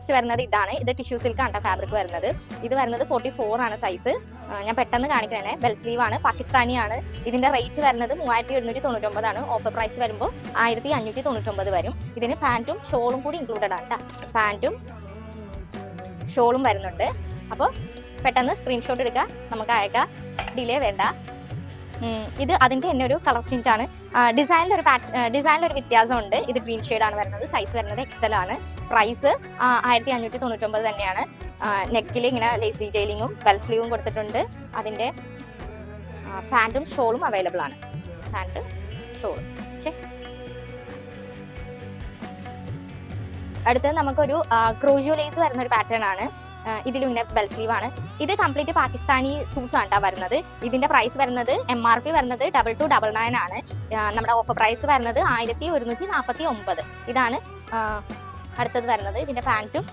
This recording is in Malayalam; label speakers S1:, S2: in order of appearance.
S1: നെക്സ്റ്റ് വരുന്നത് ഇതാണ്. ഇത് ടിഷ്യൂ സിൽക്കാണ് ഫാബ്രിക് വരുന്നത്. ഇത് വരുന്നത് 44 ആണ് സൈസ്. ഞാൻ പെട്ടെന്ന് കാണിക്കണേ. ബെൽ സ്ലീവ് ആണ്, പാകിസ്ഥാനിയാണ്. ഇതിന്റെ റേറ്റ് വരുന്നത് 3799 ആണ്. ഓഫർ പ്രൈസ് വരുമ്പോൾ 1599 വരും. ഇതിന് പാൻറ്റും ഷോളും കൂടി ഇൻക്ലൂഡഡ് ആണ് കേട്ടോ. പാൻറ്റും ഷോളും വരുന്നുണ്ട്. അപ്പോൾ പെട്ടെന്ന് സ്ക്രീൻഷോട്ട് എടുക്കുക, നമുക്ക് അയക്കാം, ഡിലേ വേണ്ട. ഇത് അതിന്റെ തന്നെ ഒരു കളർ ചേഞ്ച് ആണ്. ഡിസൈനിലൊരു വ്യത്യാസമുണ്ട്. ഇത് ഗ്രീൻ ഷെയ്ഡാണ് വരുന്നത്. സൈസ് വരുന്നത് XL ആണ്. പ്രൈസ് 1599 തന്നെയാണ്. നെക്കിൽ ഇങ്ങനെ ലേസ് ഡീറ്റെയിലിങ്ങും ബെൽ സ്ലീവും കൊടുത്തിട്ടുണ്ട്. അതിന്റെ പാൻറ്റും ഷോളും അവൈലബിൾ ആണ്. പാൻറ്റ് ഷോളും. അടുത്തത് നമുക്കൊരു ക്രൂജിയോ ലേസ് വരുന്ന ഒരു പാറ്റേൺ ആണ്. ഇതിൽ പിന്നെ ബെൽ സ്ലീവ് ആണ്. ഇത് കംപ്ലീറ്റ് പാകിസ്ഥാനി സൂട്ട്സ് ആണ് വരുന്നത്. ഇതിന്റെ പ്രൈസ് വരുന്നത് MRP വരുന്നത് 2299 ആണ്. നമ്മുടെ ഓഫർ പ്രൈസ് വരുന്നത് 1149. ഇതാണ് അടുത്തത് വരുന്നത്. ഇതിന്റെ പാൻറ്റും